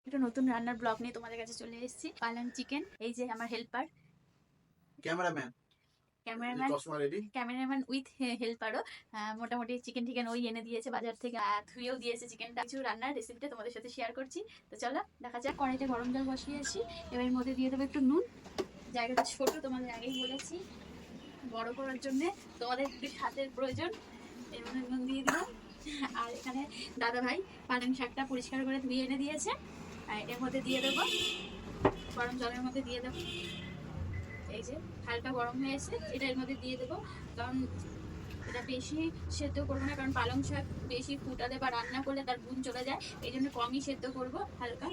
একটা নতুন রান্নার ব্লগ নিয়ে তোমাদের কাছে চলে এসেছি। পালং চিকেন, এই যে আমার হেল্পার ক্যামেরাম্যান ক্যামেরাম্যান উইথ হেল্পারও মোটামুটি চিকেন টিকেন ওই এনে দিয়েছে বাজার থেকে, ধুয়েও দিয়েছে চিকেনটা। কিছু রান্নার রেসিপিটা তোমাদের সাথে শেয়ার করছি, তো চলো দেখা যাক। কড়াইতে গরম জল বসিয়েছি, এবার এর মধ্যে দিয়ে দেবো একটু নুন। জায়গাটা ছোট, তোমাদের আগেই বলেছি, বড় করার জন্য তোমাদের একটু হাতের প্রয়োজন। এর মধ্যে নুন দিয়ে দিলাম। আর এখানে দাদা ভাই পালং শাকটা পরিষ্কার করে ধুয়ে এনে দিয়েছে, আর এর মধ্যে দিয়ে দেবো, গরম জলের মধ্যে দিয়ে দেবো। এই যে হালকা গরম হয়েছে, এটা এর মধ্যে দিয়ে দেবো। কারণ এটা বেশি সেদ্ধ করবো না, কারণ পালং শাক বেশি ফুটালে বা রান্না করলে তার গুণ চলে যায়, এই জন্য কমই সেদ্ধ করবো হালকা।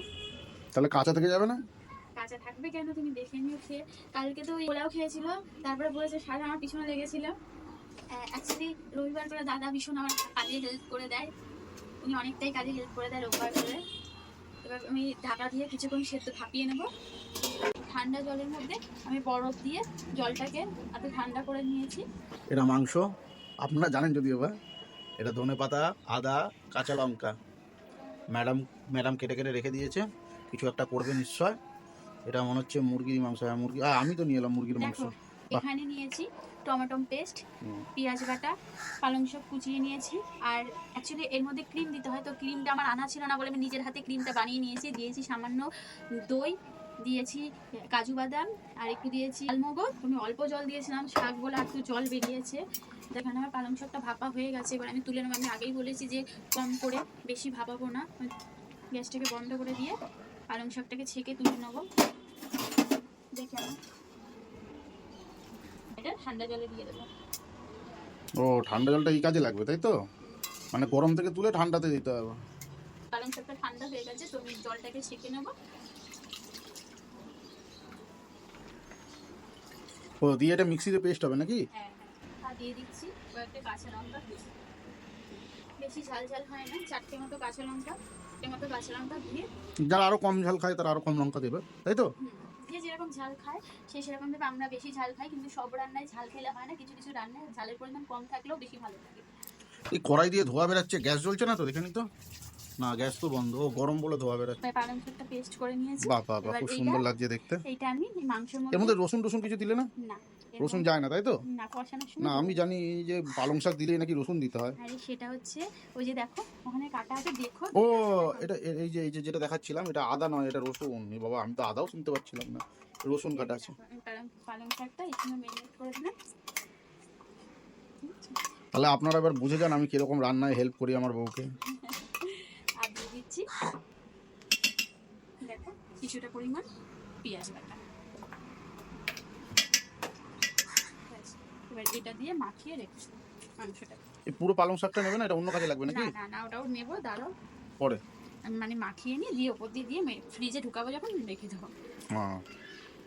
তাহলে কাঁচা থেকে যাবে না? কাঁচা থাকবে কেন, তুমি দেখে নিও খেয়ে। কালকে তো ওই পোলাও খেয়েছিল, তারপরে বলেছে সারা আমার পিছনে লেগেছিল। অ্যাকচুয়ালি রবিবার করে দাদা ভীষণ আমার কাজে হেল্প করে দেয়, উনি অনেকটাই কাজে হেল্প করে দেয় রবিবার করে। এবার আমি ঢাকা দিয়ে কিছুক্ষণ সেদ্ধ ভাপিয়ে নেবো। ঠান্ডা জলের মধ্যে আমি বরফ দিয়ে জলটাকে এত ঠান্ডা করে নিয়েছি। এটা মাংস, আপনারা জানেন যদিও বা। এটা ধনেপাতা, আদা, কাঁচা লঙ্কা ম্যাডাম কেটে কেটে রেখে দিয়েছে, কিছু একটা করবে নিশ্চয়। এটা মনে হচ্ছে মুরগির মাংস। মুরগি, আমি তো নিয়ে এলাম মুরগির মাংস। এখানে নিয়েছি টমেটো পেস্ট, পেঁয়াজ বাটা, পালং শাক কুচিয়ে নিয়েছি। আর অ্যাকচুয়ালি এর মধ্যে ক্রিম দিতে হয়, তো ক্রিমটা আমার আনা ছিল না বলে আমি নিজের হাতে ক্রিমটা বানিয়ে নিয়েছি। দিয়েছি সামান্য দই, দিয়েছি কাজু বাদাম, আর একটু দিয়েছি আলমগজ। আমি অল্প জল দিয়েছিলাম, শাক বলে একটু জল বেরিয়েছে। এখানে আমার পালং শাকটা ভাপা হয়ে গেছে, এবার আমি তুলে নেবো। আমি আগেই বলেছি যে কম করে, বেশি ভাপাবো না। গ্যাসটাকে বন্ধ করে দিয়ে পালং শাকটাকে ছেঁকে তুলে নেবো। দেখে এটা ঠান্ডা জলে দিয়ে দেবো। ও, ঠান্ডা জলটা এই কাজে লাগবে, তাই তো? মানে গরম থেকে তুলে ঠান্ডাতে দিতে হবে। পালং শাকটা ঠান্ডা হয়ে গেছে, তো আমি জলটাকে ছেঁকে নেবো। ও, দিয়ে এটা মিক্সিতে পেস্ট হবে নাকি? হ্যাঁ, আর দিয়ে দিচ্ছি কয়েকটা কাঁচা লঙ্কা। বেশি ঝাল ঝাল হয় না, 4টে মতো কাঁচা লঙ্কা, 4টে মতো কাঁচা লঙ্কা দিয়ে। যারা আরো কম ঝাল খায় তারা আরো কম লঙ্কা দেবে, তাই তো? যে যেরকম ঝাল খায় সে সেরকম দেবে। আমরা বেশি ঝাল খাই, কিন্তু সব রান্নায় ঝাল খেলে হয় না, কিছু কিছু রান্নায় ঝালের পরিমাণ কম থাকলেও বেশি ভালো লাগে। এই কড়াই দিয়ে ধোয়া বেরাচ্ছে, গ্যাস জ্বলছে না তো? দেখে নি তো। না, গ্যাস তো বন্ধ, গরম বলে ধোয়া বেরাচ্ছে। পালং শাকটা পেস্ট করে নিয়েছি। বাহ বাহ বাহ, খুব সুন্দর লাগছে দেখতে। এইটা আমি মাংসের এর মধ্যে রসুন টসুন কিছু দিলে না? না, রসুন যায় না, তাই তো? না, কষানোর সময় না, আমি জানি যে পালং শাক দিলে নাকি রসুন দিতে হয়। আরে সেটা হচ্ছে ওই যে দেখো ওখানে কাটা আছে, দেখো। ও, এটা এই যে যেটা দেখাচ্ছিলাম, এটা আদা নয়, এটা রসুন। বাবা, আমি তো আদাও শুনতে পাচ্ছিলাম না, রসুন কাটা আছে। পালং শাকটা এখানে মেরিনেট করে দিলাম। তাহলে আপনারা এবার বুঝে যান আমি কিরকম রান্নায় হেল্প করি আমার বউকে। আর দিয়ে দিচ্ছি দেখো কিছুটা পরিমাণ পেঁয়াজ বাটা। এবার এটা দিয়ে মাখিয়ে রেখেছি মাংসটা। এই পুরো পালং শাকটা নেবে না? এটা অন্য কাজে লাগবে নাকি? না না, ওটাও নেবো, দাঁড়াও পরে মানে মাখিয়ে নিয়ে দিয়ে ওপর দিয়ে দিয়ে ফ্রিজে ঢুকাবো যখন রেখে দেবো। হ্যাঁ,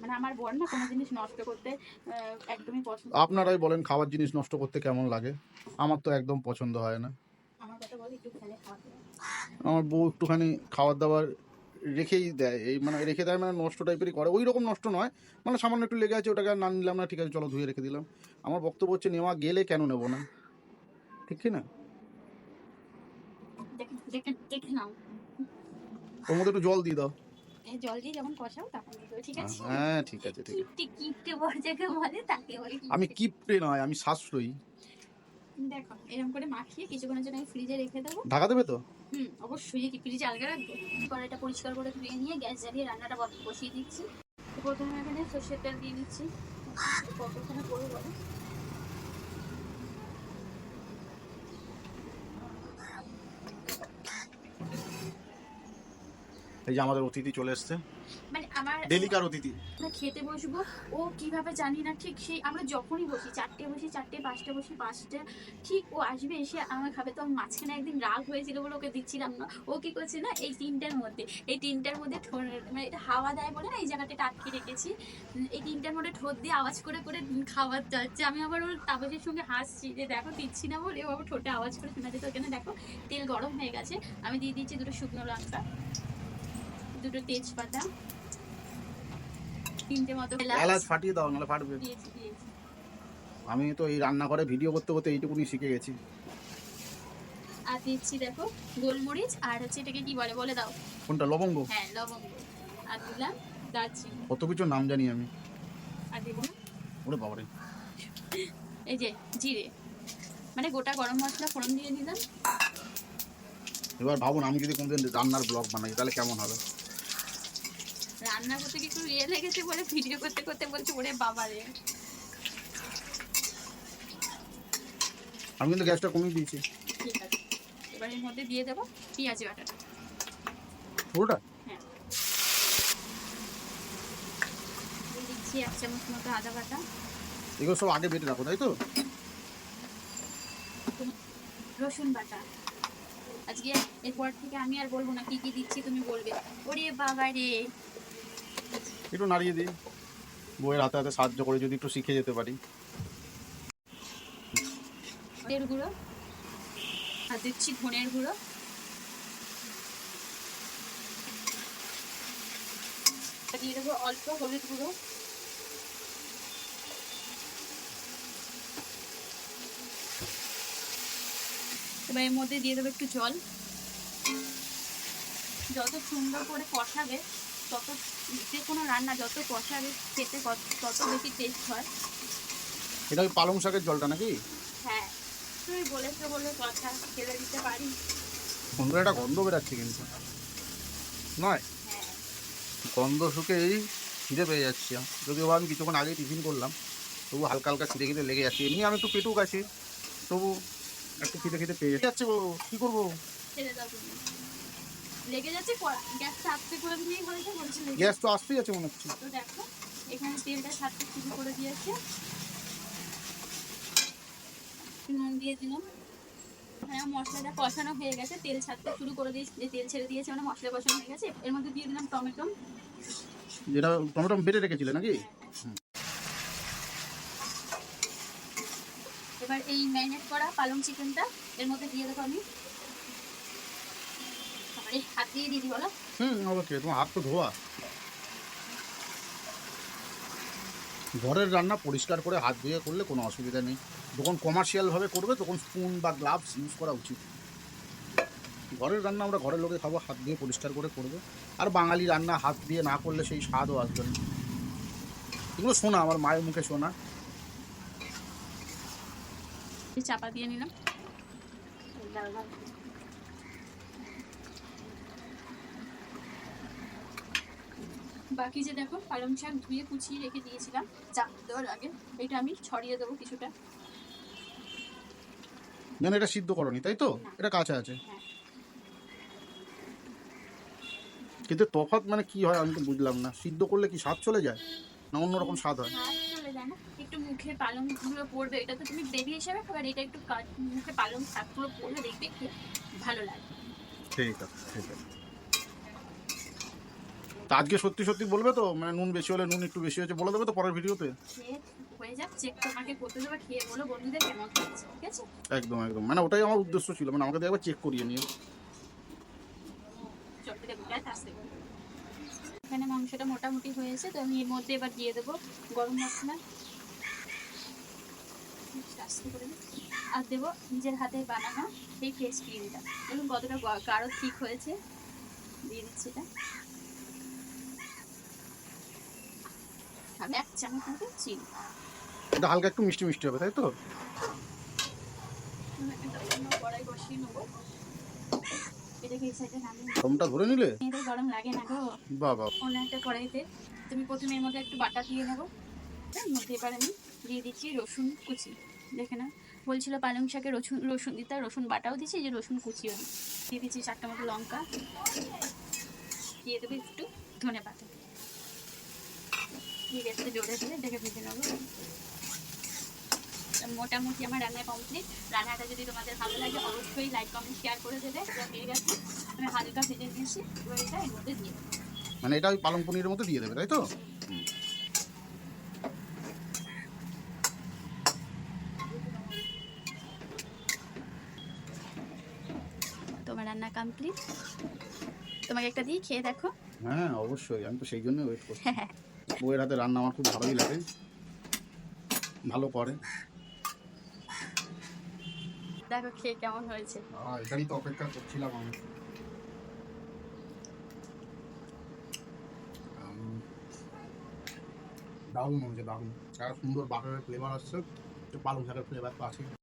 মানে আমার বর না কোনো জিনিস নষ্ট করতে একদমই পছন্দ। আপনারাই বলেন খাবার জিনিস নষ্ট করতে কেমন লাগে। আমার তো একদম পছন্দ হয় না। আমার কথা বলে একটু খেলে খাওয়া। আমার বউ একটুখানি খাবার দাবার রেখেই দেয়, এই মানে রেখে দেয়, মানে নষ্ট টাইপেরই করে। ওই রকম নষ্ট নয়, মানে সামান্য একটু লেগে আছে, ওটাকে আর না নিলাম না, ঠিক আছে চলো ধুয়ে রেখে দিলাম। আমার বক্তব্য হচ্ছে নেওয়া গেলে কেন নেবো না, ঠিক কি না? দেখে নাও, ওর মধ্যে একটু জল দিয়ে দাও। জল দিয়ে যখন কষাও তখন দিয়ে দেবো, ঠিক আছে? হ্যাঁ, ঠিক আছে ঠিক আছে। কিপটে বর যাকে বলে তাকে বলে। আমি কিপটে নয়, আমি সাশ্রয়ী। দেখো এরকম করে মাখিয়ে কিছুক্ষণের জন্য আমি ফ্রিজে রেখে দেবো। ঢাকা দেবে তো? অবশ্যই, কি ফ্রিজে আলগা রাখবো। কড়াইটা পরিষ্কার করে ধুয়ে নিয়ে গ্যাস জ্বালিয়ে রান্নাটা বসিয়ে দিচ্ছি। প্রথমে এখানে সর্ষের তেল দিয়ে নিচ্ছি। কতক্ষণে করবো বলো? এই যে আমাদের অতিথি চলে এসছে, মানে আমার ডেলিকার অতিথি। আমরা খেতে বসবো, ও কিভাবে জানি না, ঠিক সেই আমরা যখনই বসি, 4টে বসি 4টে, 5টে বসি 5টে, ঠিক ও আসবে এসে আমার খাবে। তো মাঝখানে একদিন রাগ হয়েছিল বলে ওকে দিচ্ছিলাম না। ও কি করছে না, এই 3টার মধ্যে মানে এটা হাওয়া দেয় বলে না, এই জায়গাটা আটকে রেখেছি। এই 3টার মধ্যে ঠোঁট দিয়ে আওয়াজ করে করে খাবার যাচ্ছে। আমি আবার ওর তাবজের সঙ্গে হাসছি যে দেখো দিচ্ছি না বলে, ও আবার ঠোঁটে আওয়াজ করে শোনা যেত। ওখানে দেখো তেল গরম হয়ে গেছে, আমি দিয়ে দিচ্ছি 2টো শুকনো লঙ্কা, 2টো তেজপাতা, 3টে মতো এলাচ ফাটিয়ে দাও, নাহলে ফাটবে। দিয়েছি। আমি তো এই রান্না করে ভিডিও করতে করতে এইটুকুনি শিখে গেছি। আর দিচ্ছি দেখো গোলমরিচ, আর হচ্ছে এটাকে কি বলে বলে দাও। কোনটা? লবঙ্গ? হ্যাঁ লবঙ্গ। আর দিলাম দারচিনি। কত কিছু নাম জানি আমি। আর দিলাম ওরে বাবারে। এই যে জিরে, মানে গোটা গরম মশলা ফোড়ন দিয়ে দিলাম। এবার ভাবুন আমি যদি কোনদিন রান্নার ব্লগ বানাই তাহলে কেমন হবে। রান্না করতে কি একটু ইয়ে লেগেছে বলে ভিডিও করতে করতে বলছি ওরে বাবা রে। আমি কিন্তু গ্যাসটা কমিয়ে দিয়েছি। ঠিক আছে, এবার এর মধ্যে দিয়ে দেবো পেঁয়াজ বাটাটা। পুরোটা? হ্যাঁ, দিয়ে দিচ্ছি 1 চামচ মতো আদা বাটা। এগুলো সব আগে বেটে রাখো তাই তো? রসুন বাটা। আজকে এরপর থেকে আমি আর বলবো না কি কি দিচ্ছি, তুমি বলবে। ওরে বাবা রে। একটু নাড়িয়ে দিই, বইয়ের হাতে হাতে সাহায্য করে যদি একটু শিখে যেতে পারি। তেল গুঁড়ো, আর দিচ্ছি ধনের গুঁড়ো, দিয়ে দেবো অল্প হলুদ গুঁড়ো, এবার এর মধ্যে দিয়ে দেবো একটু জল। যত সুন্দর করে কষাবে, তত যে কোনো রান্না যত কষাবে খেতে তত বেশি টেস্ট হয়। এটা ওই পালং শাকের জলটা নাকি? হ্যাঁ, তুমি বলেছো বলে কথা ফেলে দিতে পারি। সুন্দর একটা গন্ধ বেরাচ্ছে কিন্তু, নয়? হ্যাঁ, গন্ধ শুকেই খিদে পেয়ে যাচ্ছি। যদিও বা আমি কিছুক্ষণ আগেই টিফিন করলাম, তবু হালকা হালকা খিদে খিদে লেগে যাচ্ছে। এমনি আমি একটু পেটুক আছি, তবু একটু খিদে খিদে পেয়ে যাচ্ছে। কী করবো? ছেড়ে দাও তুমি। লেগে যাচ্ছে, গ্যাসটা আস্তে করে দিলেই হয়েছে বলছি। গ্যাস তো আসতেই আছে মনে হচ্ছে। তো দেখো এখানে তেলটা ছাড়তে শুরু করে দিয়েছে। নুন দিয়ে দিলাম। হ্যাঁ, মশলাটা কষানো হয়ে গেছে, তেল ছাড়তে শুরু করে দিয়েছে। তেল ছেড়ে দিয়েছে মানে মশলা কষানো হয়ে গেছে। এর মধ্যে দিয়ে দিলাম টমেটো। যেটা টমেটো বেটে রেখেছিলে নাকি? এবার এই ম্যারিনেট করা পালং চিকেনটা এর মধ্যে দিয়ে দেবো আমি। আরে হাত দিয়ে দিদি বলো। অবশ্যই, তোমার হাত তো ধোয়া। ঘরের রান্না পরিষ্কার করে হাত ধুয়ে করলে কোনো অসুবিধা নেই। যখন কমার্শিয়ালভাবে করবে তখন স্পুন বা গ্লাভস ইউজ করা উচিত। ঘরের রান্না আমরা ঘরের লোকে খাবো, হাত দিয়ে পরিষ্কার করে করবে। আর বাঙালি রান্না হাত দিয়ে না করলে সেই স্বাদও আসবে না। এগুলো শোনা, আমার মায়ের মুখে শোনা। চাপা দিয়ে নিলাম। বাকি যে দেখো পালং শাক ধুয়ে কুচিয়ে রেখে দিয়েছিলাম চাপ দেওয়ার আগে, এটা আমি ছড়িয়ে দেবো কিছুটা। মানে এটা সিদ্ধ করনি তাই তো? এটা কাঁচা আছে। হ্যাঁ, কিন্তু তফাৎ মানে কি হয় আমি তো বুঝলাম না। সিদ্ধ করলে কি স্বাদ চলে যায় না অন্যরকম স্বাদ হয়? হাত চলে যায় না, একটু মুখে পালং গুলো পড়বে। এটা তো তুমি গ্রেভি হিসেবে খাবার, এটা একটু মুখে পালং শাকগুলো পড়লে দেখবে একটু ভালো লাগে। ঠিক আছে, ঠিক আছে। তা আজকে সত্যি সত্যি বলবে তো? মানে নুন বেশি হলে নুন একটু বেশি হয়েছে বলে দেবে তো পরের ভিডিওতে? খেয়ে হয়ে যাক, চেক তোমাকে করতে দেবে, খেয়ে বলো বন্ধুদের কেমন হয়েছে, ঠিক আছে? একদম একদম, মানে ওটাই আমার উদ্দেশ্য ছিল, মানে আমাকে দিয়ে একবার চেক করিয়ে নিও। চট থেকে বিরাট আসতে পারে। এখানে মাংসটা মোটামুটি হয়েছে, তো আমি এর মধ্যে এবার দিয়ে দেবো গরম মশলা। আস্তে করে দিই। আর দেবো নিজের হাতে বানানো সেই ফ্রেশ ক্রিমটা। দেখুন কতটা গাঢ় ঠিক হয়েছে। দিয়ে দিচ্ছি এটা। আর 1 চামচ মতো চিনি। এটা হালকা একটু মিষ্টি মিষ্টি হবে তাই তো? কড়াই বসিয়ে নেবো। এটাকে এই সাইডে নামিয়ে গরমটা ধরে নিলে? এদের গরম লাগে না গো। বাবা। অন্য একটা কড়াইতে তুমি প্রথমে এর মধ্যে একটু বাটা দিয়ে নেবো। এর মধ্যে এবার আমি দিয়ে দিচ্ছি রসুন কুচি। দেখে না, বলছিল পালং শাকে রসুন রসুন দিতে, রসুন বাটাও দিচ্ছি, যে রসুন কুচিও দিয়ে দিচ্ছি। 4টা মতো লঙ্কা দিয়ে দেবো, একটু ধনে পাতা দিয়ে গ্যাসটা জোরে দিয়ে দেখে ভেজে নেবো। মোটামুটি আমার রান্না কমপ্লিট। রান্নাটা যদি তোমাদের ভালো লাগে অবশ্যই লাইক কমেন্ট শেয়ার করে দেবে। হয়ে গেছে, আমি হালকা ভেজে দিয়েছি, এবার এটা এর মধ্যে দিয়ে দেবো। মানে এটা ওই পালং পনিরের মধ্যে দিয়ে দেবে তাই তো? তোমার রান্না কমপ্লিট, তোমাকে একটা দিয়ে খেয়ে দেখো। হ্যাঁ অবশ্যই, আমি তো সেই জন্যই ওয়েট করছি। বউয়ের হাতে রান্না আমার খুব ভালোই লাগে, ভালো করে। দেখো খেয়ে কেমন হয়েছে। এটারই তো অপেক্ষা করছিলাম আমি। দারুণ হয়েছে, দারুণ। একটা সুন্দর বাটারের ফ্লেভার আসছে, পালং শাকের ফ্লেভার তো আছে।